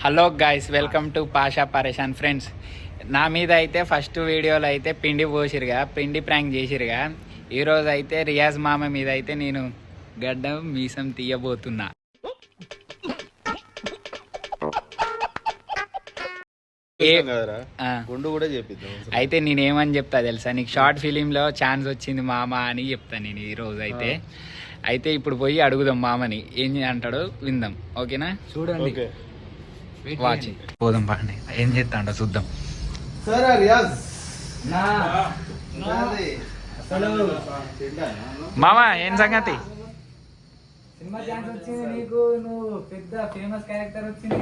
Hello guys, welcome to Pasha పరేషాన్ friends. నా మీద అయితే ఫస్ట్ వీడియోలో అయితే పిండి పోసిరుగా, పిండి ప్రాంక్ చేసిరుగా. ఈరోజు అయితే రియాజ్ మామ మీద అయితే నేను గడ్డం మీసం తీయబోతున్నా. అయితే నేనేమని చెప్తా తెలుసా, నీకు షార్ట్ ఫిలింలో ఛాన్స్ వచ్చింది మామ అని చెప్తాను నేను ఈరోజు అయితే. అయితే ఇప్పుడు పోయి అడుగుదాం మామని, ఏం అంటాడో విందాం. ఓకేనా? చూడండి, వాచింగ్ పోదాం. బాగా ఏం చేస్తాడో చూద్దాం. మామా ఏం సంగతి? సినిమా ఛాన్స్ వచ్చింది నీకు, నువ్వు పెద్ద ఫేమస్ క్యారెక్టర్ వచ్చింది.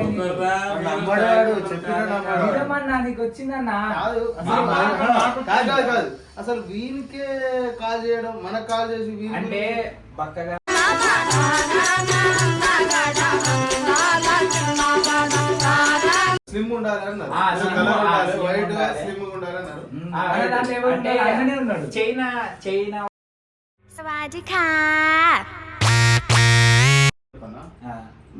నీకు వచ్చిందన్నా? అసలు వీనికే కాల్ చేయడం, మనకు కాల్ చేసి అంటే పక్కగా స్లిమ్ ఉండాలన్నారు, వైట్ స్లిమ్ ఉండాలన్నారు. చైనా చైనా సవాదికా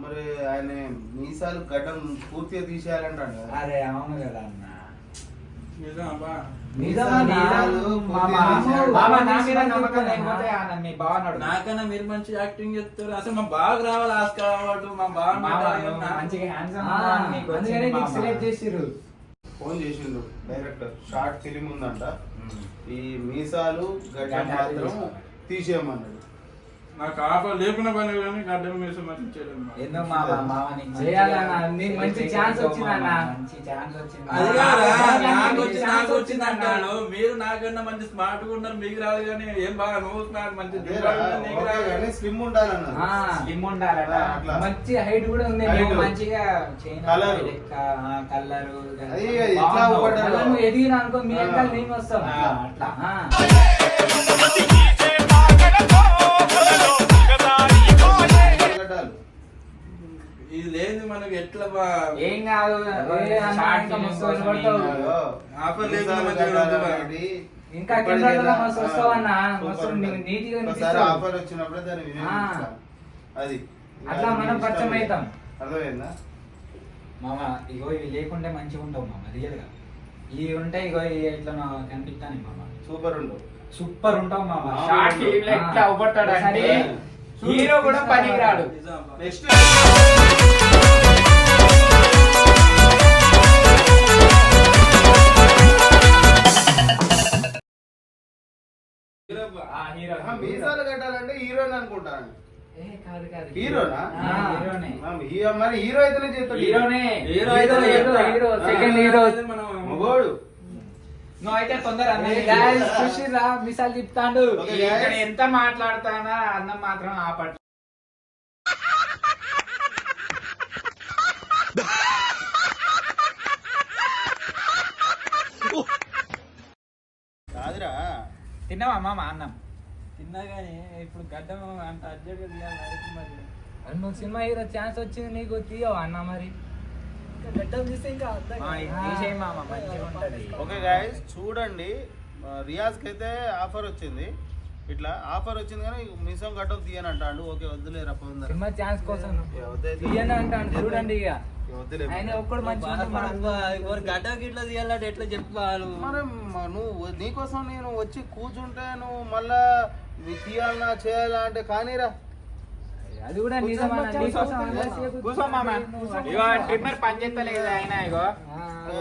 మరి ఆయన మీసాలు గడ్డం పూర్తిగా తీసేయాలంటాడు కదా. అరే అవును కదా అన్న, నాకన్నా మీరు మంచి యాక్టింగ్ చేస్తారు. అసలు మా బాగా రావాలి ఆస్కార్ అవార్డు. మా సెలెక్ట్ చేసిర్రు. ఫోన్ చేసిండు డైరెక్టర్, షార్ట్ ఫిలిం ఉందంట, ఈ మీసాలు గడ్డం మాత్రం తీసేయమన్నాడు. నాకు ఆఫర్ లేకుండా పని కానీ గడ్డం మీసం మంచి ఛాన్స్ వచ్చిందన్న, మంచి ఛాన్స్ వచ్చింది అంటాను. మీరు నాకన్నా మంచి స్మార్ట్ గా ఉన్నారు, మీకు రాదు కానీ ఏం బాగా నువ్వు స్మార్ట్ మంచి స్లిమ్ ఉండాలన్నారు. స్లిమ్ ఉండాలట, మంచి హైట్ కూడా ఉంది, మంచిగా కలర్ ఎదిగిన అనుకో మీ వెనకాల నేను వస్తాం అట్లా. ఇది లేదు మనకి ఎట్లా ఏం కాదు, ఆఫర్ లేదు. ఇంకా వస్తావన్నా, ఆఫర్ వచ్చినప్పుడు దాన్ని అది అట్లా మనం పరిచయం అవుతాం. అర్థమైందా మామ? ఇగో ఇవి లేకుంటే మంచిగా ఉంటావు మామ, రియల్ గా. ఇవి ఉంటే ఇగో ఇట్లా కనిపిస్తాను మామ, సూపర్ ఉండవు, సూపర్ ఉంటావు మామ. షార్ట్ ఫిలిం లో ఎట్లా అవబట్టాడు అంటే హీరో కూడా పనికి రాడు. నెక్స్ట్ మీసాలు కట్టాలంటే హీరోయిన్ అనుకుంటాను. హీరోనా? మరి హీరో అయితేనే చేస్తాడు. సెకండ్ హీరో మగోడు. నువ్వు అయితే తొందర చూసిరా మిసాలు చెప్తాడు. ఎంత మాట్లాడతానా అన్నం మాత్రం ఆపట్ల. కాదురా, తిన్నావా మామ అన్నం? తిన్నా కానీ ఇప్పుడు గడ్డం అంత అర్జెంట్ గా తీయాలి. మరి నువ్వు సినిమా హీరో ఛాన్స్ వచ్చింది, నీకు తీయవా అన్న? మరి గడ్డం తీస్తే ఇంకా ఓకే గైస్ చూడండి, రియాజ్ కి అయితే ఆఫర్ వచ్చింది. ఇట్లా ఆఫర్ వచ్చింది కానీ మిసం గడ్డం తీయని అంటాడు. ఓకే వద్దులేరా, సినిమా ఛాన్స్ కోసం తీయని అంటాడు. చూడండి ఇక ఆయన ఒక్కడు మంచి గడ్డం ఇట్లా తీయాలంటే ఎట్లా చెప్పాలి? మరి నువ్వు నీకోసం నేను వచ్చి కూర్చుంటే నువ్వు మళ్ళా తీయాలన్నా చేయాలా అంటే కానీరా. అది కూడా కూర్చో మామ. ఇగో ట్రిమ్మర్ పని చేస్తలేదు ఆయన. ఇగో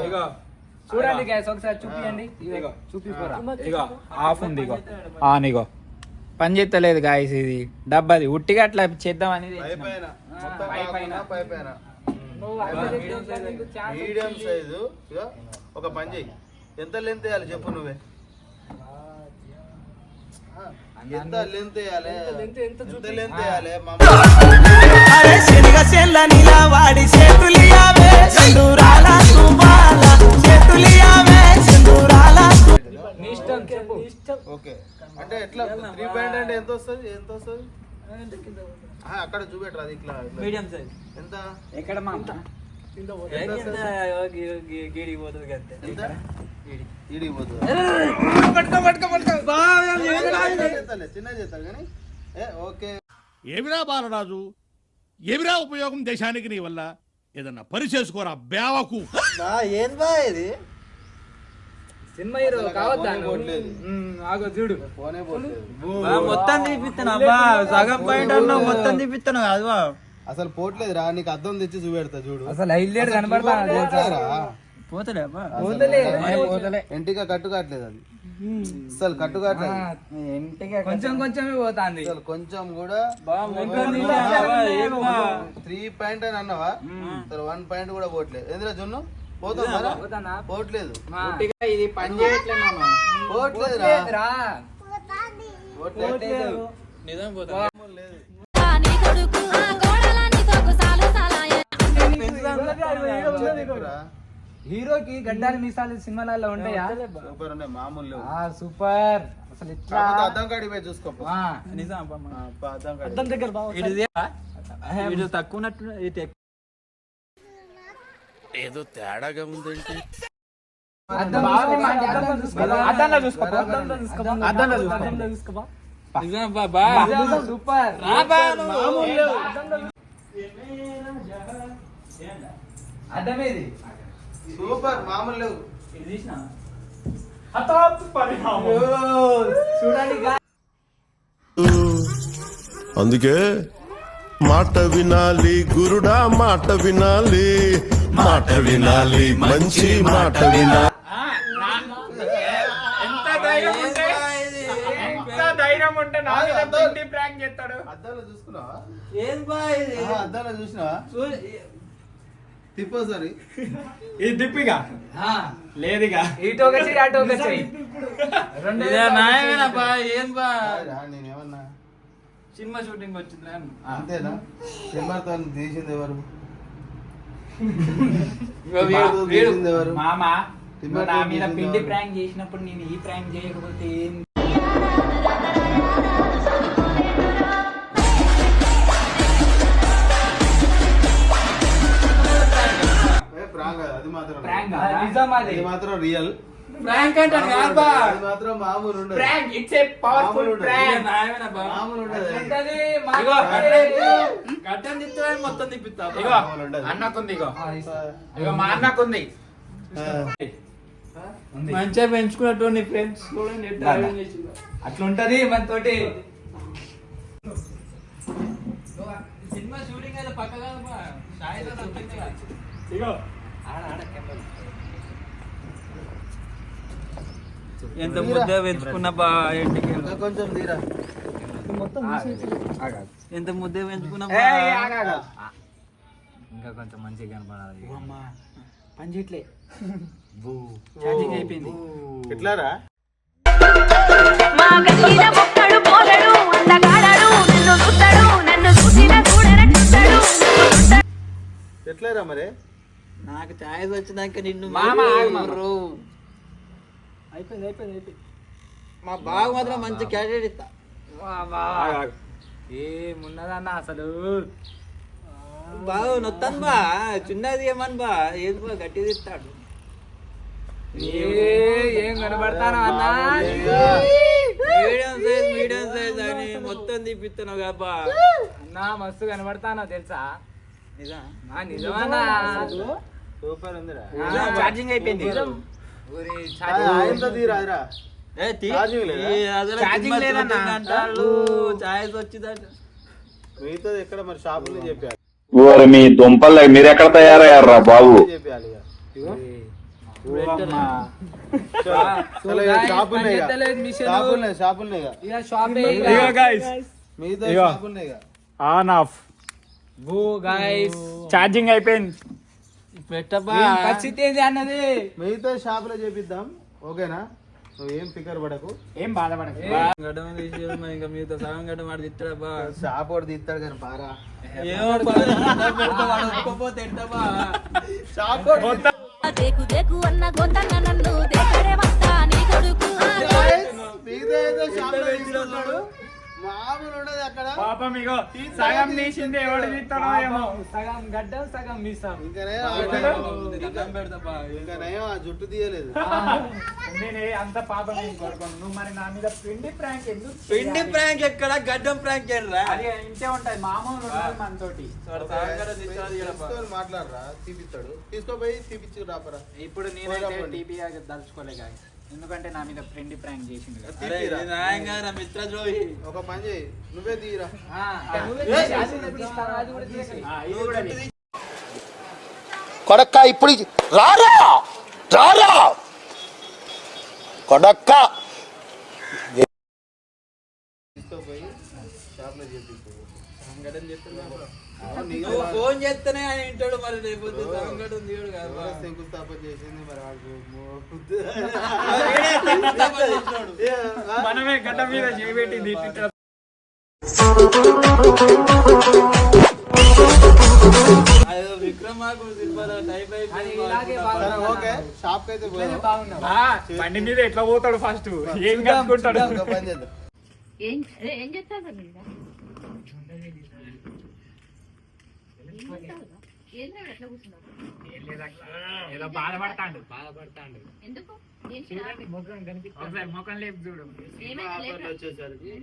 ఇగో చూడండి గ్యాస్ ఒకసారి చూపియండి. ఇగో చూపిపోరా, ఇగో ఆఫ్ ఉంది. ఇగో ఆన్. ఇగో పని చేస్తలేదు గాయస్, ఇది డబ్బాది ఉట్టిగా అట్లా చేద్దాం అనేది. మీడియం సైజు ఒక పని చెయ్యి. ఎంత లెంత్ వేయాలి చెప్పు నువ్వే? ఎంత లెంత్ వేయాలి? ఎంత లెంత్ వేయాలి? ఓకే అంటే ఎట్లా 3 పాయింట్ అంటే ఎంత వస్తుంది? ఎంత వస్తుంది అక్కడ చూపెట్టరా? అది ఇట్లా మీడియం సైజ్ ఎంత? ఎక్కడ మా చిన్న చేస్తారు కానీ ఓకే. ఏమిరా బాలరాజు, ఏమిరా ఉపయోగం దేశానికి నీ వల్ల? ఏదన్నా పని చేసుకోరా బేవకు. ఏం బా ఇది సినిమా హీరో కావద్దా పోట్లేదు. ఆగో చూడు ఫోనే పోట్లేదు. మొత్తం తీపిస్తాను అబ్బా, సగం పాయింట్ అన్నావు, మొత్తం తీపిస్తాను కాదు బా. అసలు పోట్లేదు రా, నీకు అద్దం తెచ్చి చూపెడతా చూడు. అసలు హైలైట్ కనబడతా పోతలే అబ్బా, ఎంటిగా కట్టు కావట్లేదు అది, అసలు కట్టు కావట్లేదు. కొంచెం కొంచెమే పోతాంది. అసలు కొంచెం కూడా మొత్తం తీసేస్తా బా, ఏం బా. 3 పాయింట్ అని అన్నావా, అసలు 1 పాయింట్ కూడా పోట్లేదు. ఎందులో జున్ను పోతాం కదా? పోట్లేదు, ఇది పని చేయట్లేదు మామ. పోట్లేదు రా, పోట్లేదు. నిజం పోతా. నీ కొడుకు ఆ కోడలని తోకు సాలు సాలాయ హీరోకి గడ్డాలు మీసాలు సినిమాలలో ఉంటాయా? సూపర్ ఉన్నాయి, మామూలు లేవు. సూపర్. అసలు ఇట్లా కాకపోతే అద్దం కాడికి పోయి చూసుకో. నిజం అబ్బా. అద్దం కాడికి. వీడు తక్కువ ఉన్నట్టు ఇది ఎక్కువ. ఏదో తేడాగా ఉందేంటి. నిజం అబ్బా, బా. సూపర్. రా బా నువ్వు. అర్థమేది సూపర్, మామూలు లేవు. చూడండి అందుకే మాట వినాలి గురుడా, మాట వినాలి, మాట వినాలి, మంచి మాట వినాలి. ఎంత ధైర్యం ఉంటే ఎంత ధైర్యం ఉంటే నా మీద పిండి ప్రాంక్ చేస్తాడు. అద్దాలో చూసుకున్నావా? ఏం బా ఇది? అద్దాలో చూసినావా? తిప్పో సారి. ఇది దిప్పిగా లేదుగా. ఇటు ఒక చెయ్యి అటు ఒక చెయ్యి. ఇదే నాయమేనబ్బా, ఏం బా. నేనేమన్నా సినిమా షూటింగ్ వచ్చింది. అంతేనా? సినిమాతో తీసింది ఎవరు? వీడు ఎవరు? మామ నువ్వు నా మీద పిండి ప్రాంక్ చేసినప్పుడు నేను ఈ ప్రాంక్ చేయకపోతే ఏం? ప్రాంక్ కాదు, అది మాత్రం ప్రాంక్ నిజం అది. అది మాత్రం రియల్. ప్రాంక్ అంటాను కాదు. అది మాత్రం మామూలు ఉండదు. Prank it's a powerful prank. నాయమేనబ్బా. మామూలు ఉండదు. ఉంటది, ఇగో మాట్లాడేది. కట్టని తిత్తే మొత్తం తిప్పిస్తా. ఇగో అన్నకుంది, ఇగో ఇగో మా అన్నకుంది. మంచిగా పెంచుకున్నట్టు నీ ఫ్రెండ్స్ చూడండి ఎట్లా arrange చేసిండ్రో. అట్లుంటది మనతోటి. సినిమా షూటింగ్ అయితే పక్క కాదు బా, సాయిలో తప్పించే కాదు. ఇగో ఎంత ముద్ద పెంచుకున్నా బా, ఇంటికి ఇంకా కొంచెం తీరా. ఎంత ముద్ద పెంచుకున్నా ఏ, బా. ఆగాగు. ఇంకా కొంచెం మంచిగా కనపడాలి. అమ్మా పని చేయట్లే. ఛార్జింగ్ అయిపోయింది. ఎట్లారా? మా గల్లీల మొక్కడు పోలడు అందగాడడు నిన్ను చూస్తాడు నన్ను చూసిన చూడనట్టుస్తాడు ఎట్లారా మరి? నాకు ఛాయిస్ వచ్చినాక నిన్ను మామ, ఆగు మామ. అయిపోయింది. మా బాగా మాత్రం మంచి క్యారెక్టర్ ఇస్తా. ఏమున్నదన్న అసలు. బాగా నొత్తాను బా, చిన్నది ఏమని బా, ఏది బా గట్టిది ఇస్తాడు. ఏం కనబడతాను అన్నా. మీడియం సైజ్ అని మొత్తం తీపిస్తున్నావు కాబా. అన్నా మస్తు కనబడతానో తెలుసా? నిజం నిజమన్నా. సూపర్ ఉందిరా. ఛార్జింగ్ అయిపోయింది. ఆయనతో తీరాదిరా. ఛార్జింగ్ లేదన్నా అంటారు. ఛాయిస్ వచ్చిందంట. మీతో ఎక్కడ మరి షాపులు చెప్పాలి, ఓరి మీ దుంపలు మీరు ఎక్కడ తయారయ్యారా బాబు? చెప్పాలి ఇక. షాపులున్నాయి ఇక. మీతో షాపులున్నాయి ఇక. On off. ఛార్జింగ్ అయిపోయింది. పెట్టబా. పరిస్థితి ఏంది అన్నది. మీతో షాపులో చేపిద్దాం, ఓకేనా? నువ్వేం ఫికర్ పడకు, ఏం బాధపడకు. గడ్డం తీసి ఇంకా మీతో సగం గడ్డం వాడు తిట్టాడబ్బా. షాప్ వాడు తీస్తాడు కానీ పారా. ఏమో పెడతాపోతే ఎట్టబా. షాప్ దేకు దేకు అన్న గొంతన్న నన్ను దేకడే వస్తా నీ కొడుకు మీతో అయితే షాపులో తీసుకుంటాడు, మామూలు ఉండదు అక్కడ. పాపం ఇగో సగం తీసింది ఎవడు తీస్తాడో ఏమో. సగం గడ్డం సగం మీసాం. ఇంకా నయం ఆ జుట్టు తీయలేదు. నేను అంత పాపం ఏం కోరుకోను. నువ్వు మరి నా మీద పిండి ప్రాంక్ ఎందుకు పిండి ప్రాంక్ ఎక్కడ, గడ్డం ప్రాంక్ ఎర్రా? అది ఇంతే ఉంటది. మామూలు ఉంటుంది మనతోటి. తీసుకొని మాట్లాడరా, తీపిస్తాడు. తీసుకోపోయి తీపిచ్చి రాపరా. ఇప్పుడు నేనైతే టీపీ దలుచుకోలే గాయ, ఎందుకంటే నా మీద ఫ్రెండ్ ప్రాంక్ చేసింది కదా. అరే, ఇది న్యాయం కాదురా, మిత్రద్రోహి. ఒక పని చేయి, నువ్వే తీయరా. కొడక్క ఇప్పుడు రారా రారా కొడక్క తీసుకోపోయి షాప్ లో చేపిస్తాడు. నువ్వు ఫోన్ చేస్తేనే ఆయన వింటాడు. మరి రేపు సంగడం తీయడు కాదు. శంకుస్థాపన చేసింది మరి మనమే గడ్డ మీద చేయబెట్టింది. అదో విక్రమార్కుడు సినిమాలో టైప్ ఓకే. షాప్ కి అయితే పోదాం. బండి మీద ఎట్లా పోతాడు ఫస్ట్, ఏం కట్టుకుంటాడు. ఒక పని చేద్దాం. ఏం చేస్తారు మీరు? ఎట్లా కూర్చున్నావు? ఏదో బాధపడతాడు. ఎందుకు? ముఖం కనిపిస్తుంది, ముఖం లేపు చూడు. వచ్చేసరికి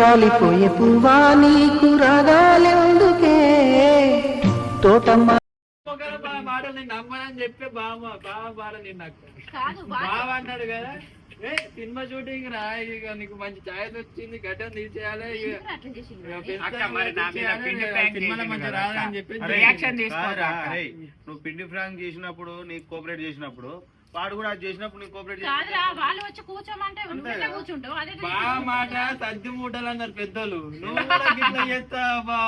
రాలిపోయే పువ్వా నీకు రాగాలెందుకే తోటమ్మ మాటలు నమ్మనని చెప్పే బావ నేను నాకు కాదు బావ అన్నాడు కదా, సినిమా షూటింగ్ రా, ఇక నీకు మంచి ఛాయిస్ వచ్చింది, గడ్డం తీసేయాలి, అట్లా చేసింది. నువ్వు పిండి ఫ్రాంక్ చేసినప్పుడు నీకు కోఆపరేట్ చేసినప్పుడు వాడు కూడా అది చేసినప్పుడు నీకు కోఆపరేట్ కాదురా, వాళ్ళు వచ్చి కూర్చోమంటే నువ్వు కూర్చుంటావు. అదే బాగా మాట సద్ది మూటలు అన్నారు పెద్దలు, నువ్వు కూడా గిట్ల చేస్తావా?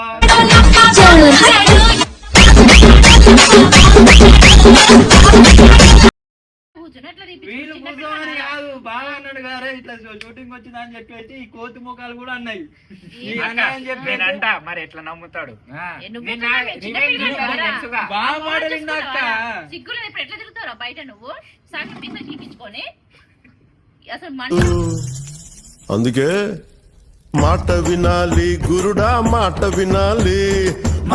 వీళ్ళు కూర్చోమని కాదు, బాగా అన్నాడు కదా ఇట్లా షూటింగ్ వచ్చిందా అని చెప్పేసి ఈ కోతి ముఖాలు కూడా అన్నాయి. అంట మరి ఎట్లా నమ్ముతాడు. బాగా మాటలు అక్క. సిగ్గులు ఇప్పుడు ఎట్లా తిరుగుతారా బయట నువ్వు సాకి పింద చూపించుకొని? అసలు అందుకే మాట వినాలి గురుడా, మాట వినాలి,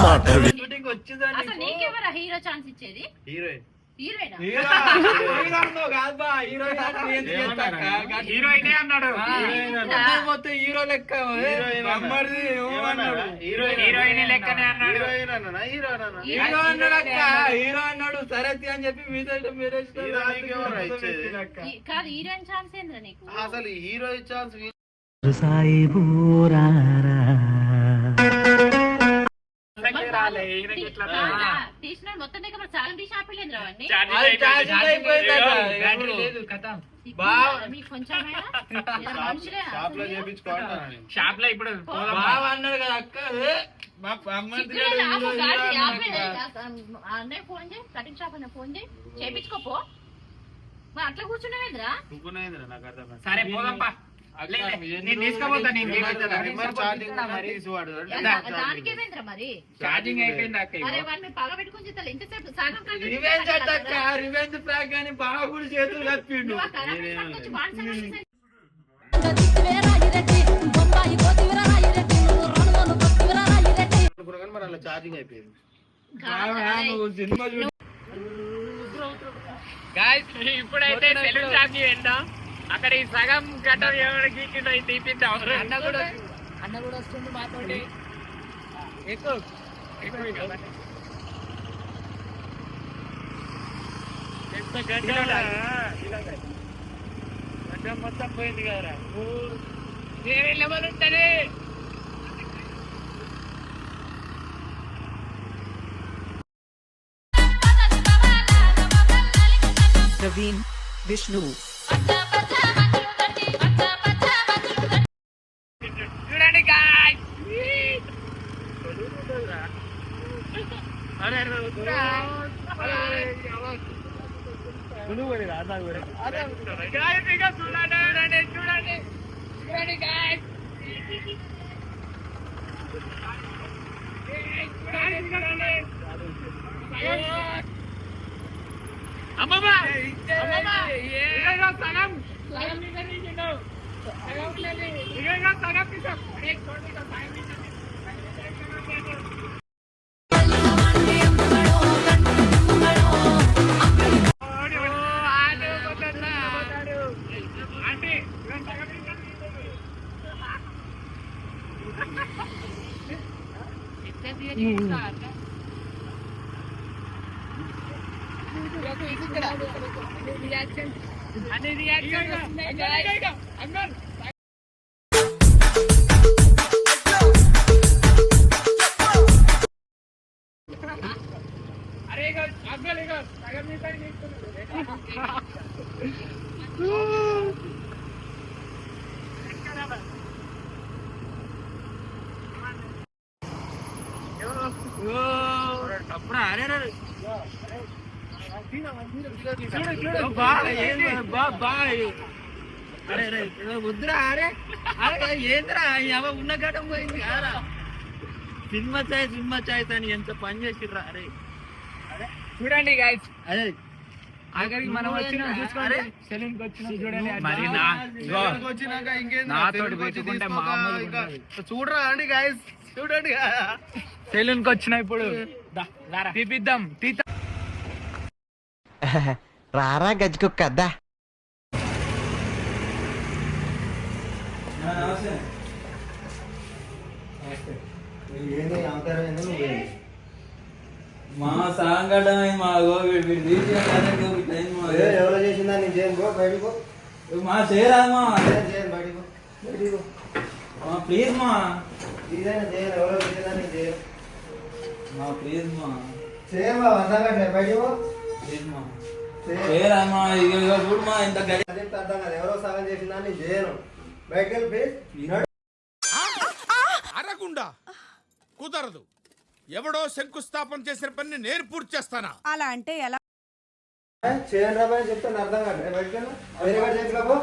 మాట షూటింగ్ వచ్చిందని అసలు నీకెవరా హీరో ఛాన్స్ ఇచ్చేది? హీరోయిన్ హీరోయినా? హీరోయినే అన్నాడు. మొత్తం హీరో లెక్క హీరోయిన్ లెక్కనే అన్నాడు. హీరోయిన్ అన్నా హీరో అన్నా హీరో అన్నాడు అక్క, హీరో అన్నాడు. సరే అని చెప్పి మీరే కాదు, హీరోయిన్ ఛాన్స్ ఏంద్రా నీకు? అసలు హీరో ఛాన్స్ తీసిన మొత్తం దగ్గర సగం తీసి ఆపలేదురా అవన్నీ. మీకు కొంచెమైనా మనుషులే షాప్ లో చేపించుకోవాలి. షాప్ లో ఇప్పుడు బావ అన్నాడు కదా అక్క, అన్నయ్య ఫోన్ చేయి, కటింగ్ షాప్ అన్న ఫోన్ చేయి, చేపించుకోపో. మరి అట్లా కూర్చున్నావేంద్రా? నాకు అర్థం. సరే పోదాంపా, నేను తీసుకుపోతా. దానికేమేంద్రా మరి? ఛార్జింగ్ అయిపోయింది అక్క. అరే వాడిని పగ పెట్టుకుని చేస్తాను ఇంతసేపు సగం రివెంజ్ అట్టక్క, రివెంజ్ ప్లాక్ అని బాగా కూడా చేతులు కప్పిండు. మరి అలా ఛార్జింగ్ అయిపోయింది. సినిమా ఇప్పుడైతే సెలూన్ షాప్ కి వెళ్దాం. అక్కడ ఈ సగం గడ్డం ఎవరికి తీపిద్దాం. అన్న కూడా వస్తుంది మాతోటి. గడ్డం మొత్తం పోయింది కదరా. ఎవరుంటది ప్రవీణ్ విష్ణు చూడండి guys. చూడండి guys. అమ్మమ్మ సగం వద్దురా అరే అరే ఏంద్రా ఉన్న ఘటం పోయింది కారా సినిమా ఛాయిస్ అని ఎంత పని చేసిర్రా అరే చూడండి గైస్, అదే ఆఖరికి మనం వచ్చినాం చూసుకోండి, సెలూన్ కి వచ్చినాం చూడండి. మరి వచ్చినాక ఇంకేంది నాతోటి పెట్టుకుంటే మామూలు చూడరా అండి గాయస్, చూడండి సెలూన్ కి వచ్చినా ఇప్పుడు తీపిద్దాం తీత రారా గజ్జుకుక్క అద్దా. మా సాంగడం మా ఎవరో చేసిందా నేను చేయను, పో బయటకు మా చేయరాదు మా చేయను, బయటకు బయటకు ప్లీజ్ మా ఇదైనా చేయను, ఎవరో చేసిందా నేను చేయను, మా ప్లీజ్ మా చేయమా అర్థం బయటకు ప్లీజ్ మా చేయరా మా ఇక చూడు మా ఇంత గడి అర్థం కాదు, ఎవరో సగం చేసిందా నేను చేయను, బయటకు వెళ్ళి ప్లీజ్. అరగుండా కుదరదు. ఎవడో శంకుస్థాపన చేసిన పని నేను పూర్తి చేస్తానా? అలా అంటే ఎలా? చేయను రా బాయ్ చెప్తాను, అర్థం కాదు బయటకు వెళ్ళి వేరే వాడు చేతిలో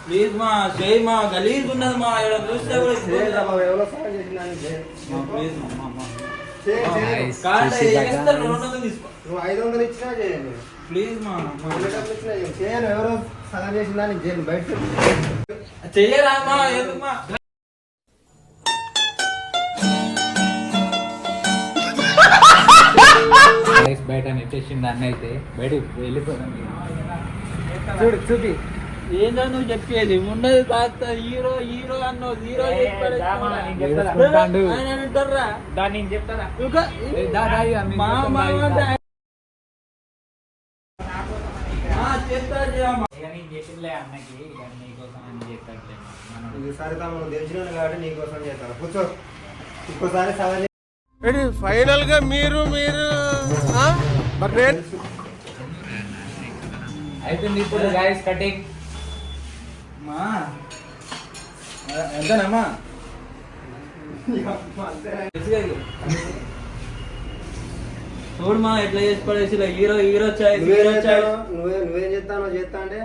ప్లీజ్ మా చేయి మా గలీజ్ ఉన్నది మా ఇక్కడ చూస్తే కూడా చేయరా బాబు, ఎవరో సగం చేసిందా నేను చేయను, ప్లీజ్ మా తీసుకో నువ్వు 500 ఇచ్చినా చేయను, ప్లీజ్ మా డబ్బులు ఇచ్చినా చేయను, ఎవరో సగం చేసిందా నేను చేయను, బయటకు చెయ్యరా మా ఎందుకు మా బయట నెట్టేసింది అన్న అయితే బయట వెళ్ళిపోదాం. చూడు చూపి ఏందో నువ్వు చెప్పేది ఉన్నది కాస్త హీరో హీరో అన్నో హీరో దాన్ని నేను చెప్తారా చెప్పిందిలే అన్నకి, నీకోసం అని చెప్పట్లే మనం. ఈసారి తమ్ముడు తెలిసిన కాబట్టి నీకోసం చేస్తాను, కూర్చో. ఇంకోసారి సగం ఫైనల్ గా మీరు మీరు మరి నేను అయిపోయింది ఇప్పుడు గైస్ కటింగ్. మా ఎంతనమ్మా చూడు మా ఎట్లా చేసి పడేసి హీరో హీరో నువ్వేం చేస్తానో చేస్తా అంటే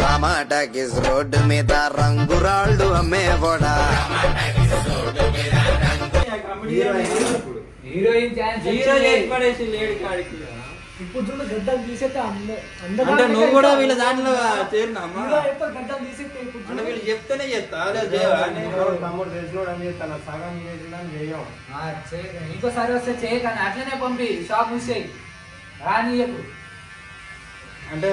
టమాటాకిస్ రోడ్డు మీద రంగురాళ్ళు అమ్మేవాడా. హీరోయిన్ ఛాన్స్ హీరో చేసి పడేసి లేడి కాడికి. ఇప్పుడు చూడు గడ్డలు తీసేస్తే అంటే నువ్వు కూడా వీళ్ళ దాంట్లో చేరినామా? గడ్డలు తీసేస్తే అంటే వీళ్ళు చెప్తేనే చేస్తా తమ్ముడు తెలిసినోడు అని చేస్తాను, సగం చేసిందా చెయ్యం. ఇంకోసారి వస్తే చేయగానే అట్లనే పంపి షాప్ మిస్ అయ్యి రానియకు. అంటే